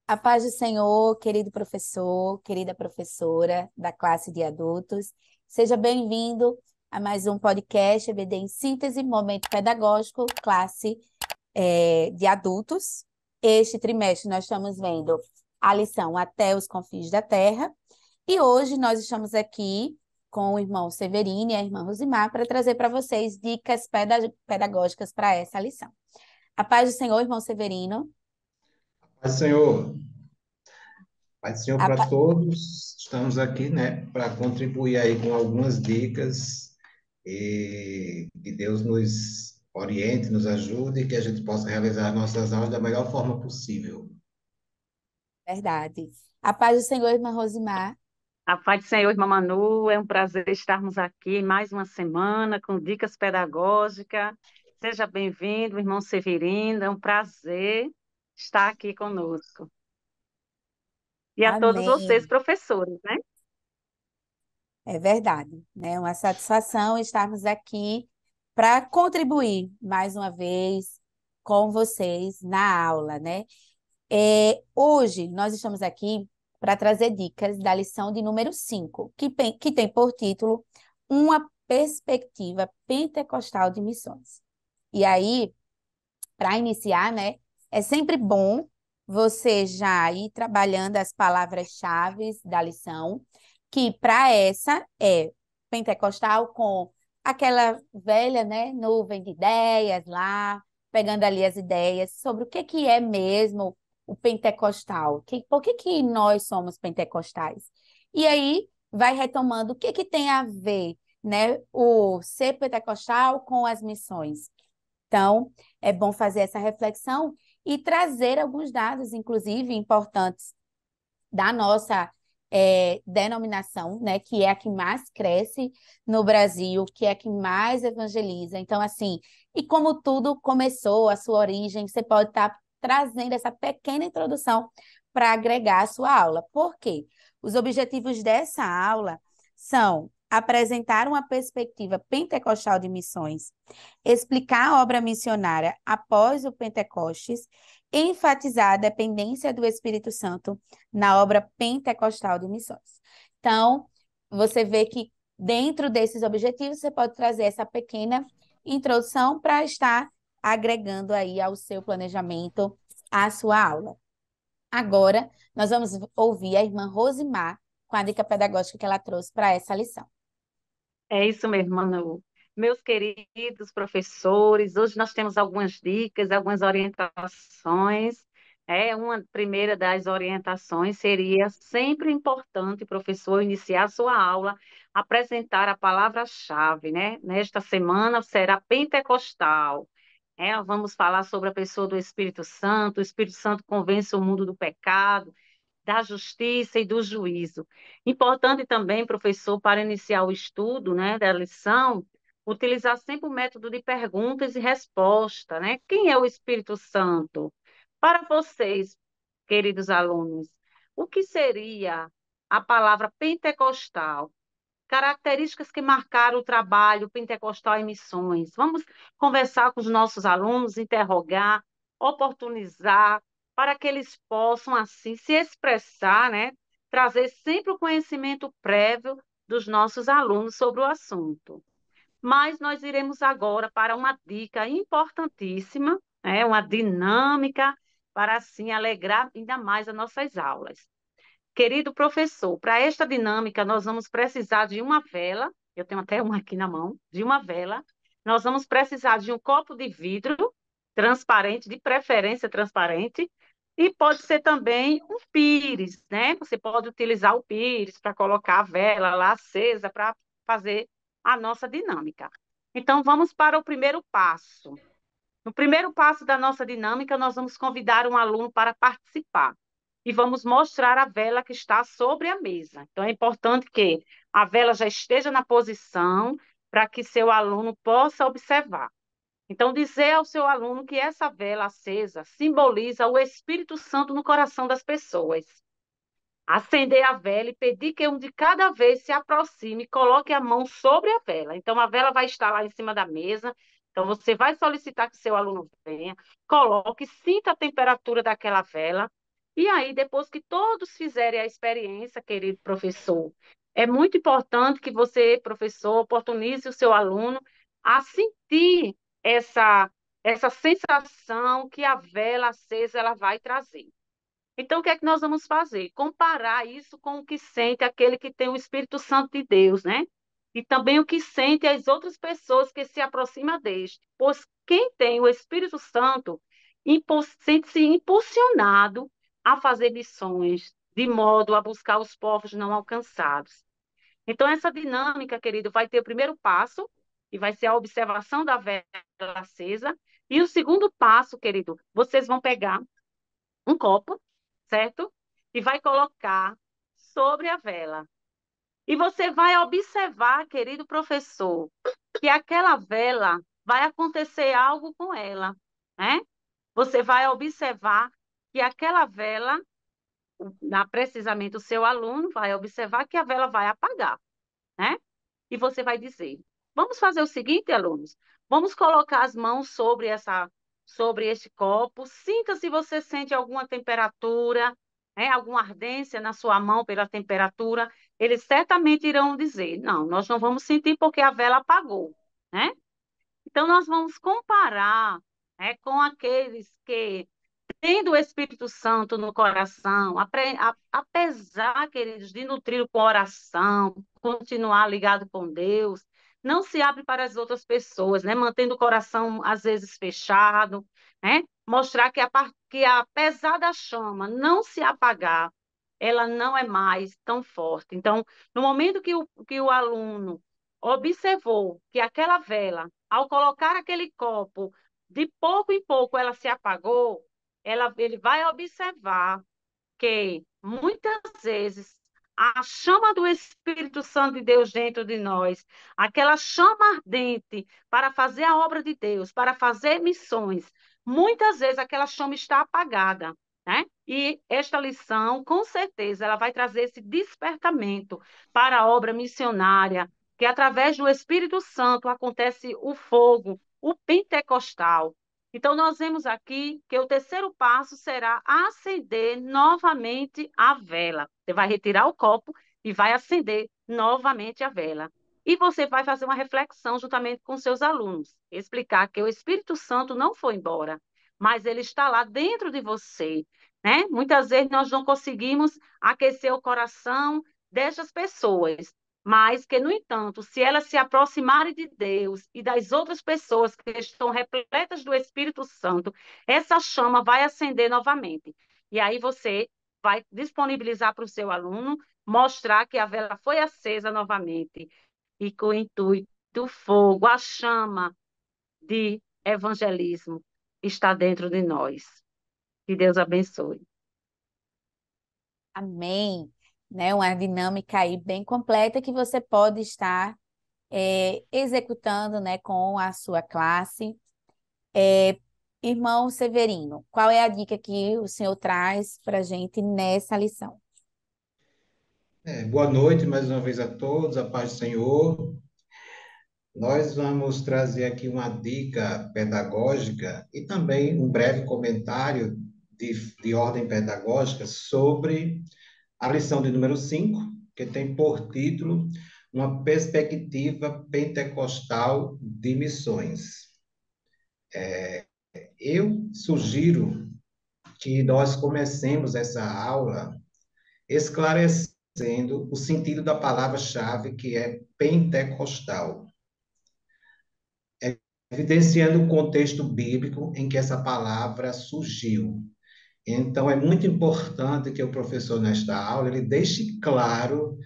A paz do Senhor, querido professor, querida professora da classe de adultos. Seja bem-vindo a mais um podcast EBD em Síntese, Momento Pedagógico, classe de adultos. Este trimestre nós estamos vendo a lição Até os Confins da Terra. E hoje nós estamos aqui com o irmão Severino e a irmã Rosimar para trazer para vocês dicas pedagógicas para essa lição. A paz do Senhor, irmão Severino. Paz do Senhor, Paz do Senhor A para pa- todos. Estamos aqui, né, para contribuir aí com algumas dicas e que Deus nos oriente, nos ajude e que a gente possa realizar nossas aulas da melhor forma possível. Verdade. A paz do Senhor, irmã Rosimar. A paz do Senhor, irmã Manu, é um prazer estarmos aqui mais uma semana com dicas pedagógicas. Seja bem-vindo, irmão Severino, é um prazer estar aqui conosco. E a todos vocês, Amém. professores, né? É verdade, né? Uma satisfação estarmos aqui para contribuir mais uma vez com vocês na aula, né? Hoje nós estamos aqui para trazer dicas da lição de número 5, que tem por título Uma Perspectiva Pentecostal de Missões. E aí, para iniciar, né, é sempre bom você já ir trabalhando as palavras-chave da lição, que para essa é pentecostal com aquela velha, né, nuvem de ideias lá, pegando ali as ideias sobre o que é mesmo o pentecostal, por que nós somos pentecostais. E aí vai retomando o que tem a ver, né, o ser pentecostal com as missões. Então, é bom fazer essa reflexão e trazer alguns dados, inclusive, importantes da nossa denominação, né, que é a que mais cresce no Brasil, que é a que mais evangeliza. Então, assim, e como tudo começou, a sua origem, você pode estar trazendo essa pequena introdução para agregar a sua aula. Por quê? Os objetivos dessa aula são apresentar uma perspectiva pentecostal de missões, explicar a obra missionária após o Pentecostes, enfatizar a dependência do Espírito Santo na obra pentecostal de missões. Então, você vê que dentro desses objetivos você pode trazer essa pequena introdução para estar agregando aí ao seu planejamento a sua aula. Agora, nós vamos ouvir a irmã Rosimar com a dica pedagógica que ela trouxe para essa lição. É isso mesmo, Manu. Meus queridos professores, hoje nós temos algumas dicas, algumas orientações. Uma primeira das orientações seria sempre importante, professor, iniciar sua aula, apresentar a palavra-chave, né? Nesta semana será pentecostal. Vamos falar sobre a pessoa do Espírito Santo. O Espírito Santo convence o mundo do pecado, da justiça e do juízo. Importante também, professor, para iniciar o estudo, né, da lição, utilizar sempre o método de perguntas e resposta, né? Quem é o Espírito Santo? Para vocês, queridos alunos, o que seria a palavra pentecostal? Características que marcaram o trabalho pentecostal em missões. Vamos conversar com os nossos alunos, interrogar, oportunizar, para que eles possam, assim, se expressar, né? Trazer sempre o conhecimento prévio dos nossos alunos sobre o assunto. Mas nós iremos agora para uma dica importantíssima, né? Uma dinâmica para, assim, alegrar ainda mais as nossas aulas. Querido professor, para esta dinâmica, nós vamos precisar de uma vela, eu tenho até uma aqui na mão, de uma vela. Nós vamos precisar de um copo de vidro transparente, de preferência transparente, e pode ser também um pires, né? Você pode utilizar o pires para colocar a vela lá acesa para fazer a nossa dinâmica. Então, vamos para o primeiro passo. No primeiro passo da nossa dinâmica, nós vamos convidar um aluno para participar e vamos mostrar a vela que está sobre a mesa. Então, é importante que a vela já esteja na posição para que seu aluno possa observar. Então, dizer ao seu aluno que essa vela acesa simboliza o Espírito Santo no coração das pessoas. Acender a vela e pedir que um de cada vez se aproxime e coloque a mão sobre a vela. Então, a vela vai estar lá em cima da mesa. Então, você vai solicitar que seu aluno venha, coloque, sinta a temperatura daquela vela E aí, depois que todos fizerem a experiência, querido professor, é muito importante que você, professor, oportunize o seu aluno a sentir essa, essa sensação que a vela acesa ela vai trazer. Então, o que é que nós vamos fazer? Comparar isso com o que sente aquele que tem o Espírito Santo de Deus, né? E também o que sente as outras pessoas que se aproximam deste. Pois quem tem o Espírito Santo sente-se impulsionado a fazer missões, de modo a buscar os povos não alcançados. Então, essa dinâmica, querido, vai ter o primeiro passo, e vai ser a observação da vela acesa. E o segundo passo, querido, vocês vão pegar um copo, certo? E vai colocar sobre a vela. E você vai observar, querido professor, que aquela vela vai acontecer algo com ela, né? Você vai observar que aquela vela, precisamente o seu aluno vai observar que a vela vai apagar, né? E você vai dizer: vamos fazer o seguinte, alunos, vamos colocar as mãos sobre este copo, sinta se você sente alguma temperatura, né, alguma ardência na sua mão pela temperatura. Eles certamente irão dizer: não, nós não vamos sentir porque a vela apagou, né? Então, nós vamos comparar, né, com aqueles que tendo o Espírito Santo no coração, apesar, queridos, de nutrir com oração, continuar ligado com Deus, não se abre para as outras pessoas, né? Mantendo o coração, às vezes, fechado, né? Mostrar que apesar da chama não se apagar, ela não é mais tão forte. Então, no momento que o aluno observou que aquela vela, ao colocar aquele copo, de pouco em pouco ela se apagou, ele vai observar que muitas vezes a chama do Espírito Santo de Deus dentro de nós, aquela chama ardente para fazer a obra de Deus, para fazer missões, muitas vezes aquela chama está apagada, né? E esta lição, com certeza, ela vai trazer esse despertamento para a obra missionária, que através do Espírito Santo acontece o fogo, o pentecostal. Então, nós vemos aqui que o terceiro passo será acender novamente a vela. Você vai retirar o copo e vai acender novamente a vela. E você vai fazer uma reflexão juntamente com seus alunos, explicar que o Espírito Santo não foi embora, mas ele está lá dentro de você, né? Muitas vezes nós não conseguimos aquecer o coração dessas pessoas, mas que, no entanto, se elas se aproximarem de Deus e das outras pessoas que estão repletas do Espírito Santo, essa chama vai acender novamente. E aí você vai disponibilizar para o seu aluno mostrar que a vela foi acesa novamente e com o intuito, o fogo, a chama de evangelismo está dentro de nós. Que Deus abençoe. Amém. Né? Uma dinâmica aí bem completa que você pode estar executando, né, com a sua classe. Irmão Severino, qual é a dica que o senhor traz para a gente nessa lição? Boa noite mais uma vez a todos, a paz do Senhor. Nós vamos trazer aqui uma dica pedagógica e também um breve comentário de ordem pedagógica sobre a lição de número 5, que tem por título Uma Perspectiva Pentecostal de Missões. Eu sugiro que nós comecemos essa aula esclarecendo o sentido da palavra-chave, que é pentecostal, evidenciando o contexto bíblico em que essa palavra surgiu. Então, é muito importante que o professor, nesta aula, ele deixe claro,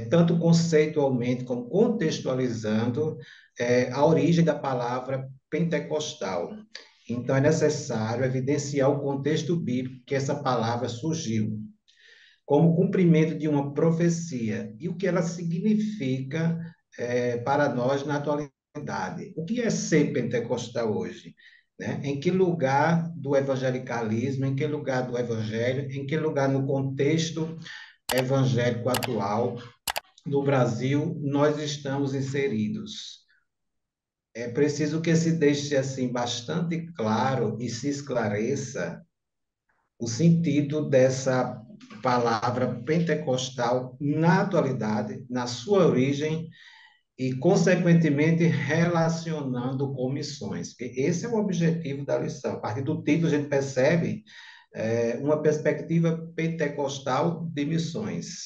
tanto conceitualmente como contextualizando, a origem da palavra pentecostal. Então, é necessário evidenciar o contexto bíblico que essa palavra surgiu, como cumprimento de uma profecia, e o que ela significa, para nós na atualidade. O que é ser pentecostal hoje? Né? Em que lugar do evangelicalismo, em que lugar do evangelho, em que lugar no contexto evangélico atual no Brasil nós estamos inseridos? É preciso que se deixe assim bastante claro e se esclareça o sentido dessa palavra pentecostal na atualidade, na sua origem e, consequentemente, relacionando com missões. Porque esse é o objetivo da lição. A partir do título, a gente percebe uma perspectiva pentecostal de missões,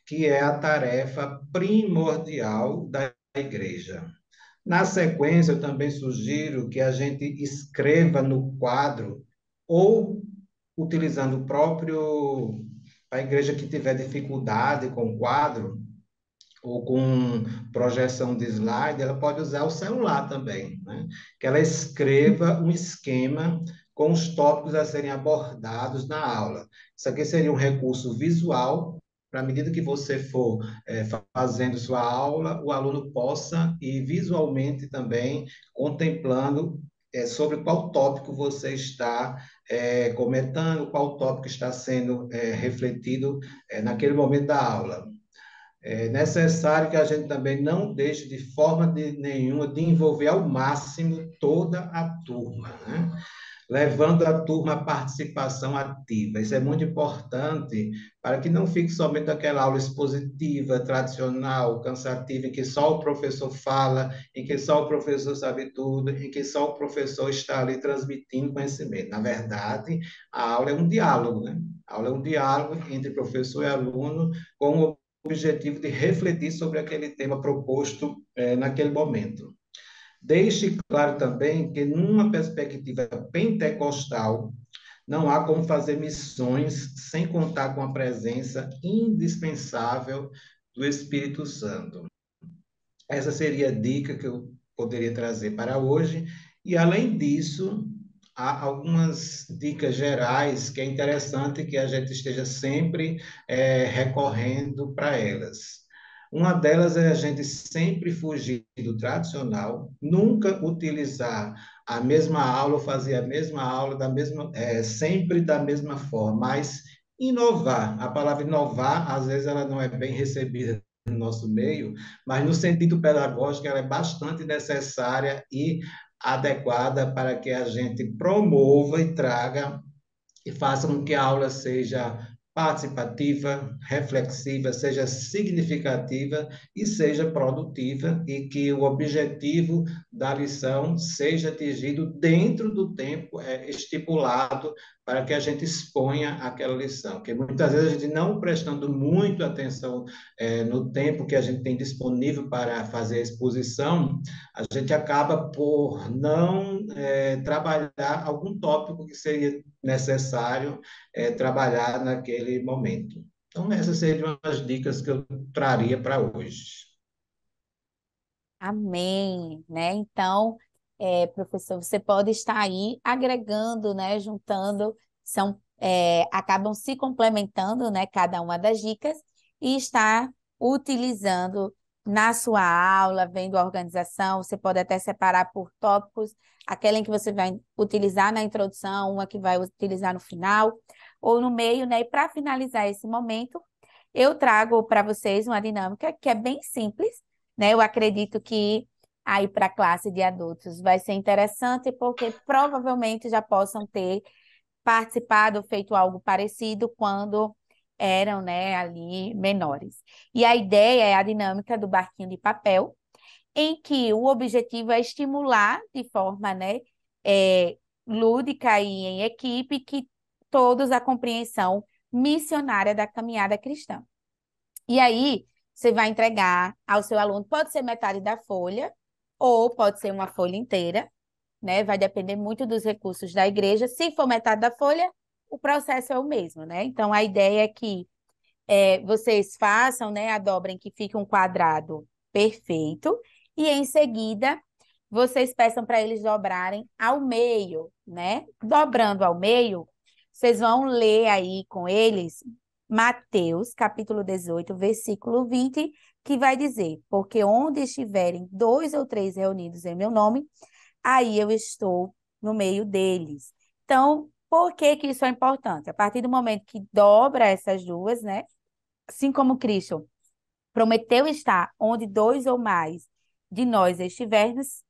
que é a tarefa primordial da igreja. Na sequência, eu também sugiro que a gente escreva no quadro, ou utilizando o próprio, a igreja que tiver dificuldade com o quadro, ou com projeção de slide, ela pode usar o celular também, né? Que ela escreva um esquema com os tópicos a serem abordados na aula. Isso aqui seria um recurso visual, para à medida que você for fazendo sua aula, o aluno possa ir visualmente também contemplando sobre qual tópico você está comentando, qual tópico está sendo refletido naquele momento da aula. É necessário que a gente também não deixe de forma nenhuma de envolver ao máximo toda a turma, né? Levando a turma à participação ativa. Isso é muito importante para que não fique somente aquela aula expositiva, tradicional, cansativa, em que só o professor fala, em que só o professor sabe tudo, em que só o professor está ali transmitindo conhecimento. Na verdade, a aula é um diálogo, né? A aula é um diálogo entre professor e aluno, com o objetivo de refletir sobre aquele tema proposto naquele momento. Deixe claro também que, numa perspectiva pentecostal, não há como fazer missões sem contar com a presença indispensável do Espírito Santo. Essa seria a dica que eu poderia trazer para hoje. E, além disso, há algumas dicas gerais que é interessante que a gente esteja sempre recorrendo para elas. Uma delas é a gente sempre fugir do tradicional, nunca utilizar a mesma aula, ou fazer a mesma aula sempre da mesma forma, mas inovar. A palavra inovar, às vezes, ela não é bem recebida no nosso meio, mas no sentido pedagógico ela é bastante necessária e adequada para que a gente promova e traga e faça com que a aula seja participativa, reflexiva, seja significativa e seja produtiva, e que o objetivo da lição seja atingido dentro do tempo estipulado para que a gente exponha aquela lição. Porque muitas vezes a gente não prestando muito atenção no tempo que a gente tem disponível para fazer a exposição, a gente acaba por não trabalhar algum tópico que seria necessário trabalhar naquele momento. Então, essas seriam as dicas que eu traria para hoje. Amém, né? Então, professor, você pode estar aí agregando, né? Juntando, acabam se complementando, né? Cada uma das dicas e estar utilizando na sua aula, vendo a organização. Você pode até separar por tópicos, aquela em que você vai utilizar na introdução, uma que vai utilizar no final ou no meio, né? E para finalizar esse momento, eu trago para vocês uma dinâmica que é bem simples, né? Eu acredito que aí para a classe de adultos vai ser interessante, porque provavelmente já possam ter participado, feito algo parecido quando eram, né, ali menores. E a ideia é a dinâmica do barquinho de papel, em que o objetivo é estimular de forma, né, lúdica e em equipe que todos a compreensão missionária da caminhada cristã. E aí, você vai entregar ao seu aluno, pode ser metade da folha, ou pode ser uma folha inteira, né? Vai depender muito dos recursos da igreja. Se for metade da folha, o processo é o mesmo, né? Então, a ideia é que vocês façam, né, a dobra em que fique um quadrado perfeito, e em seguida, vocês peçam para eles dobrarem ao meio, né? Dobrando ao meio, vocês vão ler aí com eles Mateus, capítulo 18, versículo 20, que vai dizer: porque onde estiverem dois ou três reunidos em meu nome, aí eu estou no meio deles. Então, por que que isso é importante? A partir do momento que dobra essas duas, né? Assim como Cristo prometeu estar onde dois ou mais de nós estivermos,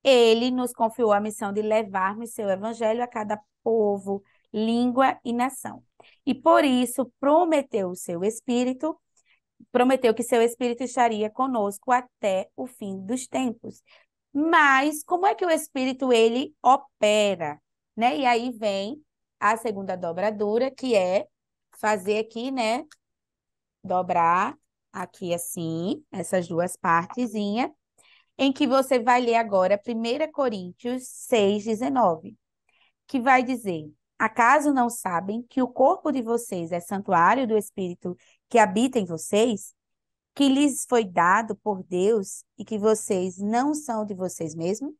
ele nos confiou a missão de levarmos seu evangelho a cada povo, língua e nação. E por isso prometeu que seu espírito estaria conosco até o fim dos tempos. Mas como é que o espírito ele opera, né? E aí vem a segunda dobradura, que é fazer aqui, né? Dobrar aqui assim, essas duas partezinhas, em que você vai ler agora 1 Coríntios 6:19, que vai dizer: Acaso não sabem que o corpo de vocês é santuário do Espírito que habita em vocês, que lhes foi dado por Deus e que vocês não são de vocês mesmos?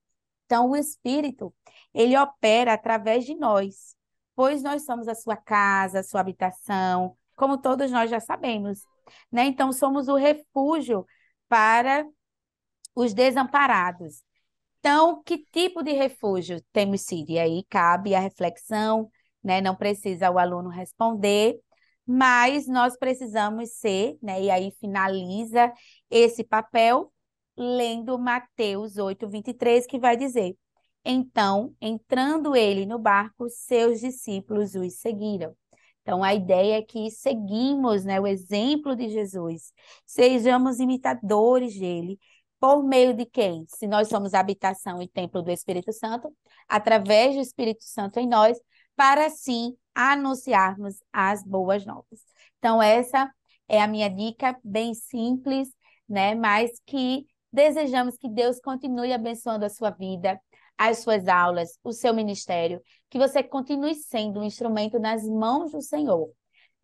Então, o Espírito, ele opera através de nós, pois nós somos a sua casa, a sua habitação, como todos nós já sabemos, né? Então, somos o refúgio para os desamparados. Então, que tipo de refúgio temos sido? E aí cabe a reflexão, né? Não precisa o aluno responder, mas nós precisamos ser, né? E aí finaliza esse papel lendo Mateus 8:23, que vai dizer: Então, entrando ele no barco, seus discípulos os seguiram. Então, a ideia é que seguimos, né, o exemplo de Jesus, sejamos imitadores dele. Por meio de quem? Se nós somos habitação e templo do Espírito Santo, através do Espírito Santo em nós, para assim anunciarmos as boas novas. Então, essa é a minha dica, bem simples, né? Mas que desejamos que Deus continue abençoando a sua vida, as suas aulas, o seu ministério, que você continue sendo um instrumento nas mãos do Senhor,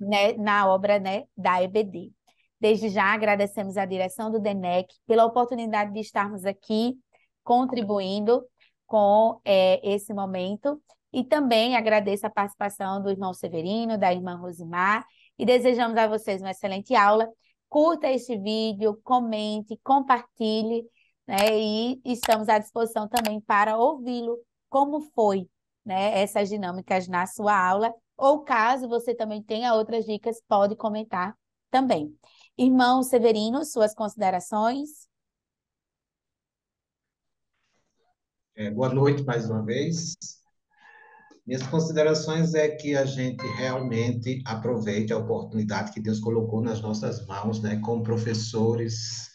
né? Na obra, né, da EBD. Desde já agradecemos a direção do DENEC pela oportunidade de estarmos aqui contribuindo com esse momento. E também agradeço a participação do irmão Severino, da irmã Rosimar, e desejamos a vocês uma excelente aula. Curta este vídeo, comente, compartilhe, né? E estamos à disposição também para ouvi-lo, como foi, né, essas dinâmicas na sua aula, ou caso você também tenha outras dicas, pode comentar também. Irmão Severino, suas considerações? Boa noite mais uma vez. Minhas considerações é que a gente realmente aproveite a oportunidade que Deus colocou nas nossas mãos, né? Como professores,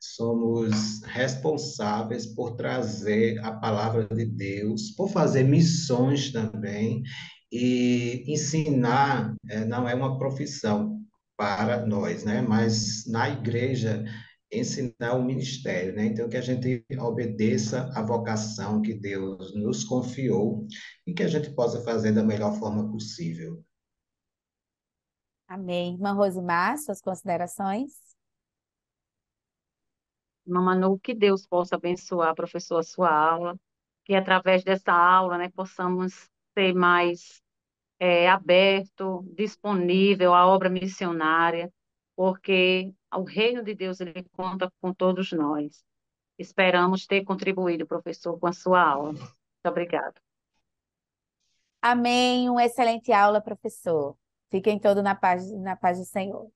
somos responsáveis por trazer a palavra de Deus, por fazer missões também, e ensinar não é uma profissão para nós, né? Mas na igreja ensinar o ministério, né? Então que a gente obedeça à vocação que Deus nos confiou e que a gente possa fazer da melhor forma possível. Amém. Irmã Rosimar, suas considerações? Irmã Manu, que Deus possa abençoar, professor, a sua aula, que através dessa aula, né, possamos ser mais aberto, disponível à obra missionária, porque o reino de Deus ele conta com todos nós. Esperamos ter contribuído, professor, com a sua aula. Muito obrigada. Amém. Uma excelente aula, professor. Fiquem todos na paz do Senhor.